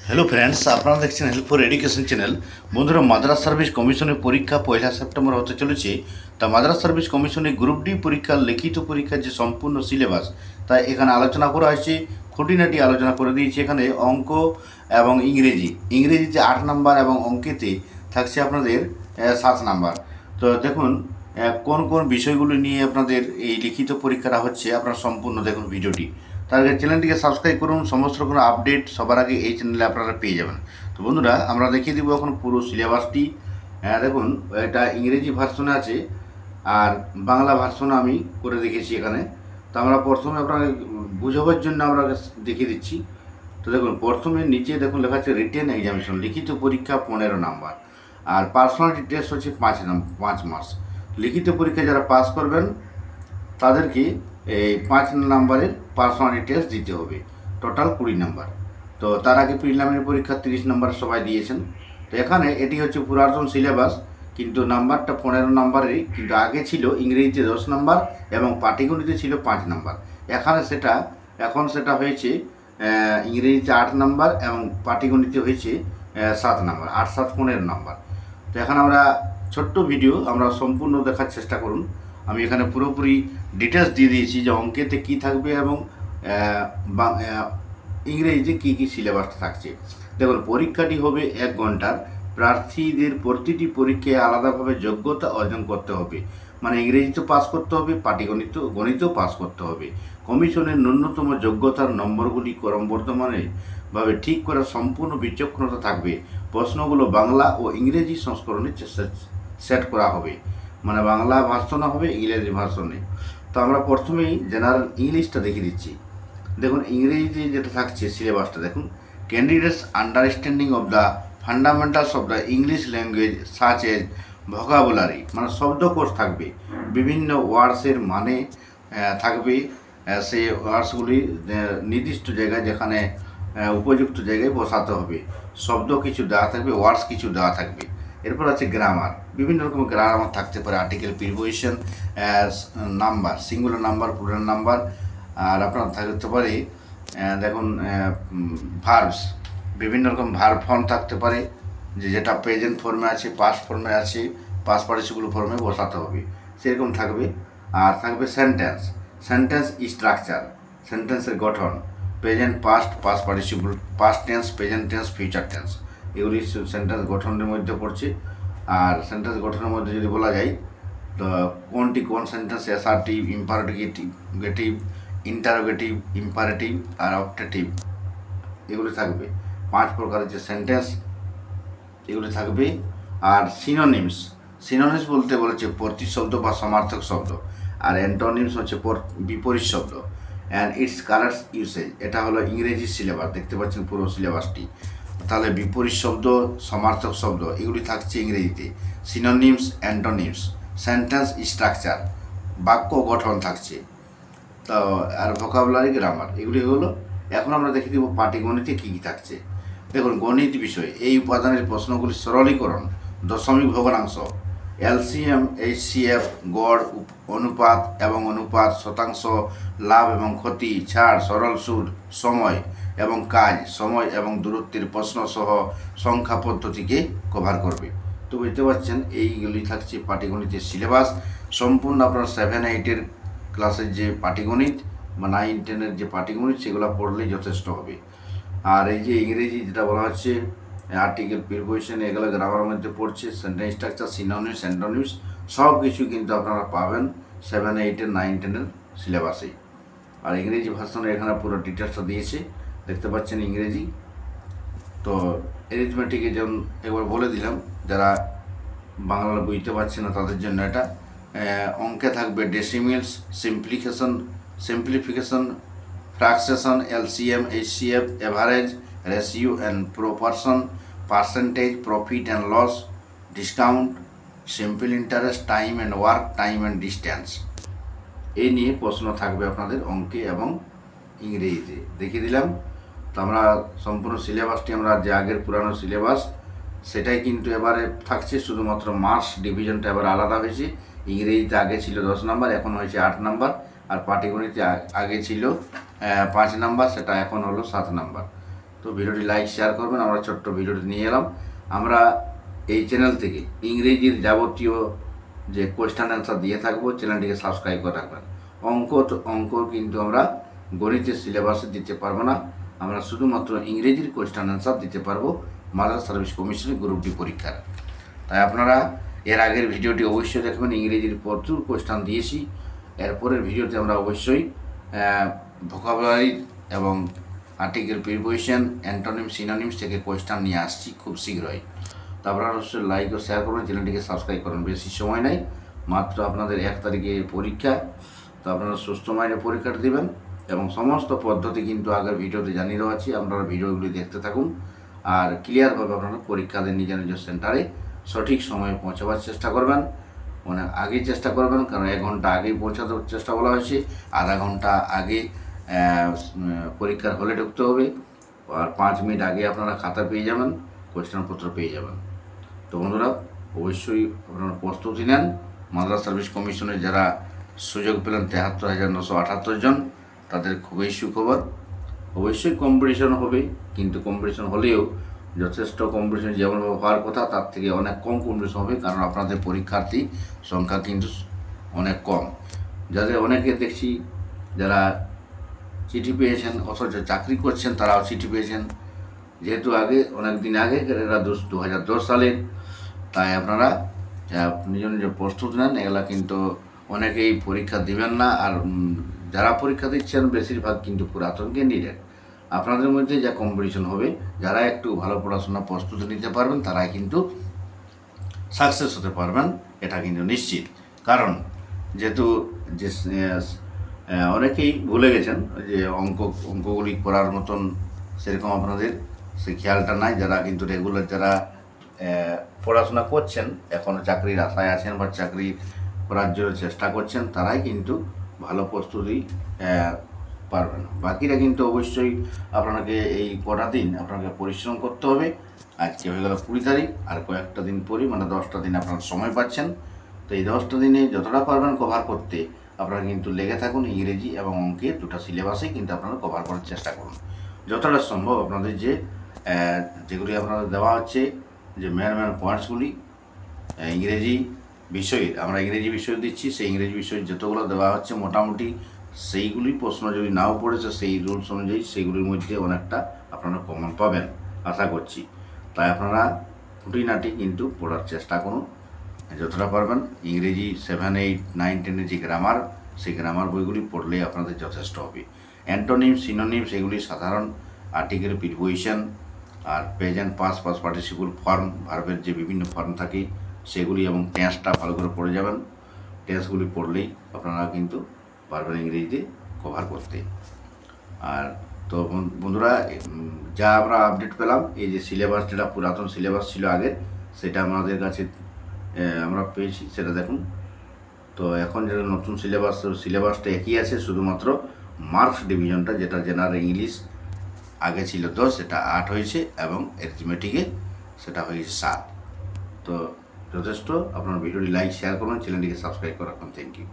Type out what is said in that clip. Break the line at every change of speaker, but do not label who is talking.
Hello friends, আপনারা দেখছেন help for education channel. বন্ধুরা, মাদ্রাস সার্ভিস কমিশনের পরীক্ষা 1 সেপ্টেম্বর হতে চলেছে। তা মাদ্রাস সার্ভিস কমিশনের গ্রুপ ডি পরীক্ষার লিখিত পরীক্ষার যে সম্পূর্ণ সিলেবাস তা এখানে আলোচনা করা হয়েছে। খুঁটিনাটি আলোচনা করে দিয়েছি। এখানে অঙ্ক এবং ইংরেজিতে 8 নাম্বার এবং অঙ্কেতে থাকছে আপনাদের 7 নাম্বার। তো দেখুন কোন কোন বিষয়গুলো নিয়ে আপনাদের এই লিখিত পরীক্ষাটা হচ্ছে, আপনারা সম্পূর্ণ দেখুন ভিডিওটি। তার আগে চ্যানেলটিকে সাবস্ক্রাইব করুন, সমস্ত রকম আপডেট সবার আগে এই চ্যানেলে আপনারা পেয়ে যাবেন। তো বন্ধুরা, আমরা দেখিয়ে দেবো এখন পুরো সিলেবাসটি। দেখুন, এটা ইংরেজি ভার্সনে আছে আর বাংলা ভার্সনে আমি করে দেখেছি এখানে। তো আমরা প্রথমে আপনাকে বুঝাবার জন্য আমরা দেখিয়ে দিচ্ছি। তো দেখুন, প্রথমে নিচে দেখুন লেখা আছে রিটেন এক্সামিনেশন, লিখিত পরীক্ষা 15 নাম্বার, আর পার্সোনালিটি টেস্ট হচ্ছে 5 মার্কস। লিখিত পরীক্ষা যারা পাস করবেন তাদেরকে এই 5 নাম্বারের পার্সোনালিটি টেস্ট দিতে হবে, টোটাল 20 নাম্বার। তো তার আগে প্রিলিমিনারি পরীক্ষা 30 নাম্বার সবাই দিয়েছেন। তো এখানে এটি হচ্ছে পুরাতন সিলেবাস, কিন্তু নাম্বারটা 15 নাম্বারেরই, কিন্তু আগে ছিল ইংরেজিতে 10 নাম্বার এবং পাটিগণিতে ছিল 5 নাম্বার। এখন সেটা হয়েছে ইংরেজিতে 8 নাম্বার এবং পাটিগণিতে হয়েছে 7 নাম্বার। 8 7 15 নাম্বার। তো এখন আমরা ছোট্ট ভিডিও আমরা সম্পূর্ণ দেখার চেষ্টা করুন। আমি এখানে পুরোপুরি ডিটেলস দিয়ে দিয়েছি যে অঙ্কেতে কী থাকবে এবং ইংরেজিতে কী কী সিলেবাস থাকছে। দেখুন, পরীক্ষাটি হবে 1 ঘন্টার। প্রার্থীদের প্রতিটি পরীক্ষায় আলাদাভাবে যোগ্যতা অর্জন করতে হবে, মানে ইংরেজিতেও পাস করতে হবে, গণিতেও পাস করতে হবে। কমিশনের ন্যূনতম যোগ্যতার নম্বরগুলি ক্রমবর্ধমানভাবে ঠিক করার সম্পূর্ণ বিচক্ষণতা থাকবে। প্রশ্নগুলো বাংলা ও ইংরেজি সংস্করণে সেট করা হবে, মানে বাংলা ভার্সনও হবে, ইংরেজি ভার্সনে। তো আমরা প্রথমেই জেনারেল ইংলিশটা দেখিয়ে দিচ্ছি। দেখুন, ইংরেজিতে যেটা থাকছে সিলেবাসটা দেখুন। Candidates understanding of the fundamentals of the English language such as vocabulary, মানে শব্দকোষ থাকবে, বিভিন্ন ওয়ার্ডসের মানে থাকবে। সেই ওয়ার্ডসগুলি নির্দিষ্ট জায়গায়, যেখানে উপযুক্ত জায়গায় বসাতে হবে। শব্দ কিছু দেওয়া থাকবে, ওয়ার্ডস কিছু দেওয়া থাকবে। এরপর আছে গ্রামার, বিভিন্ন রকম গ্রামার থাকতে পারে, article, preposition, number, singular number, plural number. আর আপনার থাকতে পারে দেখুন ভার্বস, বিভিন্ন রকম ভার্ব ফর্ম থাকতে পারে, যেটা প্রেজেন্ট ফর্মে আছে, পাস্ট ফর্মে আছে, পাস্ট পার্টিসিপল ফর্মে বসাতে হবে, সেরকম থাকবে। আর থাকবে সেন্টেন্স স্ট্রাকচার, সেন্টেন্সের গঠন, present, past, past participle, past tense, present tense, future tense, এগুলি সেন্টেন্স গঠনের মধ্যে পড়ছে। আর সেন্টেন্স গঠনের মধ্যে যদি বলা যায় তো কোন sentence assertive, imperative, interrogative, imperative আর অপটেটিভ, এগুলি থাকবে। 5 প্রকারের যে সেন্টেন্স, এগুলি থাকবে। আর সিনোনিমস বলতে বলেছে প্রতিশব্দ বা সমার্থক শব্দ, আর অ্যান্টোনিমস হচ্ছে বিপরীত শব্দ। অ্যান্ড ইটস কালার্স ইউসেজ, এটা হলো ইংরেজি সিলেবাস, দেখতে পাচ্ছেন পুরো সিলেবাসটি। তাহলে বিপরীত শব্দ, সমার্থক শব্দ এগুলি থাকছে ইংরেজিতে। সিনোনিমস, অ্যান্টোনিমস, সেন্টেন্স স্ট্রাকচার, বাক্য গঠন থাকছে। তো আর ভোকাবুলারি, গ্রামার, এগুলি হলো। এখন আমরা দেখে দেব পাটিগণিতে কী কী থাকছে। দেখুন, গণিত বিষয়, এই উপাদানের প্রশ্নগুলি সরলীকরণ, দশমিক ভগ্নাংশ, এলসিএম, এইচসিএফ, গড়, অনুপাত এবং অনুপাত, শতাংশ, লাভ এবং ক্ষতি, ছাড়, সরল সুদ, সময় এবং কাজ, সময় এবং দূরত্বের প্রশ্ন সহ সংখ্যা পদ্ধতিকে কভার করবে। তো বুঝতে পারছেন, এইগুলি থাকছে পাটিগণিতের সিলেবাস। সম্পূর্ণ আপনার 7 8-এর ক্লাসের যে পাটিগণিত বা 9 10-এর যে পাটিগণিত, সেগুলো পড়লেই যথেষ্ট হবে। আর এই যে ইংরেজি যেটা বলা হচ্ছে আর্টিকেল, প্রিপোজিশন, এগুলো গ্রামারের মধ্যে পড়ছে। সেন্টেন্স স্ট্রাকচার, সিনোনিমস, অ্যান্টোনিমস সব কিছু কিন্তু আপনারা পাবেন 7 8-এর 9 10-এর সিলেবাসেই। আর ইংরেজি ভার্সনে এখানে পুরো ডিটেলসটা দিয়েছে, দেখতে পাচ্ছেন ইংরেজি। তো অ্যারিথমেটিকে যেমন একবার বলে দিলাম, যারা বাংলা বুঝতে পারছে না তাদের জন্য এটা। অঙ্কে থাকবে decimals, simplification, fraction, LCM, HCF, average, ratio and proportion, percentage, profit and loss, discount, simple interest, time and work, time and distance. এই নিয়ে প্রশ্ন থাকবে আপনাদের অঙ্কে এবং ইংরেজিতে, দেখিয়ে দিলাম। তো আমরা সম্পূর্ণ সিলেবাসটি, আমরা যে আগের পুরানো সিলেবাস সেটাই কিন্তু এবারে থাকছে, শুধুমাত্র মার্কস ডিভিশনটা এবার আলাদা হয়েছে। ইংরেজিতে আগে ছিল 10 নাম্বার, এখন হয়েছে 8 নাম্বার। আর পাটিগণিতে আগে ছিল 5 নাম্বার, সেটা এখন হলো 7 নাম্বার। তো ভিডিওটি লাইক শেয়ার করবেন। আমরা ছোট্ট ভিডিওটি নিয়ে এলাম। আমরা এই চ্যানেল থেকে ইংরেজির যাবতীয় যে কোয়েশ্চেন অ্যান্সার দিয়ে থাকবো, চ্যানেলটিকে সাবস্ক্রাইব করে রাখবেন। অঙ্ক কিন্তু আমরা গণিতের সিলেবাসে দিতে পারবো না, আমরা শুধুমাত্র ইংরেজির কোয়েশ্চেন অ্যান্সার দিতে পারবো মাদ্রাসা সার্ভিস কমিশনের গ্রুপ ডি পরীক্ষার। তাই আপনারা এর আগের ভিডিওটি অবশ্যই দেখবেন, ইংরেজির প্রচুর কোয়েশ্চেন দিয়েছি। এরপরের ভিডিওতে আমরা অবশ্যই ভোকাবুলারি এবং আর্টিকেল, প্রিপোজিশন, অ্যান্টোনিম, সিনোনিমস থেকে কোয়েশ্চেন নিয়ে আসছি খুব শীঘ্রই। তো আপনারা অবশ্যই লাইক ও শেয়ার করবেন, চ্যানেলটিকে সাবস্ক্রাইব করুন। বেশি সময় নাই, মাত্র আপনাদের 1 তারিখে পরীক্ষা। তো আপনারা সুস্থ মাইন্ডে পরীক্ষাটা দেবেন এবং সমস্ত পদ্ধতি কিন্তু আগের ভিডিওতে জানিয়ে দেওয়া আছে। আপনারা ভিডিওগুলি দেখতে থাকুন আর ক্লিয়ারভাবে আপনারা পরীক্ষা দেন নিজ নিজ সেন্টারে সঠিক সময়ে পৌঁছাবার চেষ্টা করবেন। মানে আগেই চেষ্টা করবেন, কারণ 1 ঘন্টা আগেই পৌঁছাতে চেষ্টা বলা হয়েছে। আধা ঘন্টা আগে পরীক্ষার হলে ঢুকতে হবে, আর 5 মিনিট আগে আপনারা খাতা পেয়ে যাবেন, কোয়েশ্চেনপত্র পেয়ে যাবেন। তো বন্ধুরা অবশ্যই আপনারা প্রস্তুতি নেন। মাদ্রাসা সার্ভিস কমিশনে যারা সুযোগ পেলেন 73,978 জন, তাদের খুবই সুখবর। অবশ্যই কম্পিটিশন হবে, কিন্তু কম্পিটিশন হলেও যথেষ্ট কম্পিটিশন যেমনভাবে হওয়ার কথা তার থেকে অনেক কম কম্পিটিশন হবে, কারণ আপনাদের পরীক্ষার্থী সংখ্যা কিন্তু অনেক কম। যাদের অনেকে দেখছি যারা চিঠি পেয়েছেন অথচ চাকরি করছেন, তারাও চিঠি পেয়েছেন, যেহেতু অনেক দিন আগে এরা 2010 সালের। তাই আপনারা নিজ নিজ প্রস্তুত নেন। এগুলা কিন্তু অনেকেই পরীক্ষা দিবেন না, আর যারা পরীক্ষা দিচ্ছেন বেশিরভাগ কিন্তু পুরাতন ক্যান্ডিডেট। আপনাদের মধ্যে যা কম্পিটিশন হবে, যারা একটু ভালো পড়াশোনা প্রস্তুতি নিতে পারবেন তারাই কিন্তু সাকসেস হতে পারবেন, এটা কিন্তু নিশ্চিত। কারণ যেহেতু যে অনেকেই ভুলে গেছেন যে অঙ্কগুলি করার মতন সেরকম আপনাদের সেই খেয়ালটা নাই। যারা কিন্তু রেগুলার যারা পড়াশোনা করছেন, এখনও চাকরির আশায় আছেন বা চাকরি করার জন্য চেষ্টা করছেন, তারাই কিন্তু ভালো প্রস্তুতি পারবেন। বাকিরা কিন্তু অবশ্যই আপনাকে এই কটা দিন আপনাকে পরিশ্রম করতে হবে। আজকে হয়ে গেল 20 তারিখ, আর কয়েকটা দিন পরই মানে 10টা দিন আপনারা সময় পাচ্ছেন। তো এই 10টা দিনে যতটা পারবেন কভার করতে আপনারা কিন্তু লেগে থাকুন। ইংরেজি এবং অঙ্কের দুটো সিলেবাসে কিন্তু আপনারা কভার করার চেষ্টা করুন যতটা সম্ভব। আপনাদের যেগুলি আপনাদের দেওয়া হচ্ছে, যে মেন পয়েন্টসগুলি ইংরেজি বিষয়ের, আমরা ইংরেজি বিষয় দিচ্ছি, সেই ইংরেজি বিষয় যতগুলো দেওয়া হচ্ছে মোটামুটি সেইগুলি প্রশ্ন যদি নাও পড়েছে সেই রুলস অনুযায়ী সেইগুলির মধ্যে অনেকটা আপনারা কমন পাবেন আশা করছি। তাই আপনারা খুঁটিনাটি কিন্তু পড়ার চেষ্টা করুন যতটা পারবেন। ইংরেজি 7, 8, 9, 10-এর যে গ্রামার, সেই গ্রামার বইগুলি পড়লেই আপনাদের যথেষ্ট হবে। অ্যান্টোনিম, সিনোনিম সেগুলি সাধারণ, আর্টিকেল, প্রিপোজিশন আর প্রেজেন্ট, পাস্ট পার্টিসিপল ফর্ম, ভার্বের যে বিভিন্ন ফর্ম থাকে সেগুলি, এবং টেন্সটা ভালো করে পড়ে যাবেন। টেন্সগুলি পড়লেই আপনারা কিন্তু পারবেন ইংরেজিতে কভার করতে। আর তো বন্ধুরা, যা আমরা আপডেট পেলাম, এই যে সিলেবাস, যেটা পুরাতন সিলেবাস ছিল আগের, সেটা আমাদের কাছে আমরা পেয়েছি, সেটা দেখুন। তো এখন যেটা নতুন সিলেবাসটা একই আছে, শুধুমাত্র মার্কস ডিভিশনটা, যেটা জেনারেল ইংলিশ আগে ছিল 10, সেটা 8 হয়েছে, এবং অ্যারিথমেটিকে সেটা হয়েছে 7। তো যথেষ্ট। আপনার ভিডিওটি লাইক শেয়ার করুন, চ্যানেলটিকে সাবস্ক্রাইব করে রাখুন। Thank you.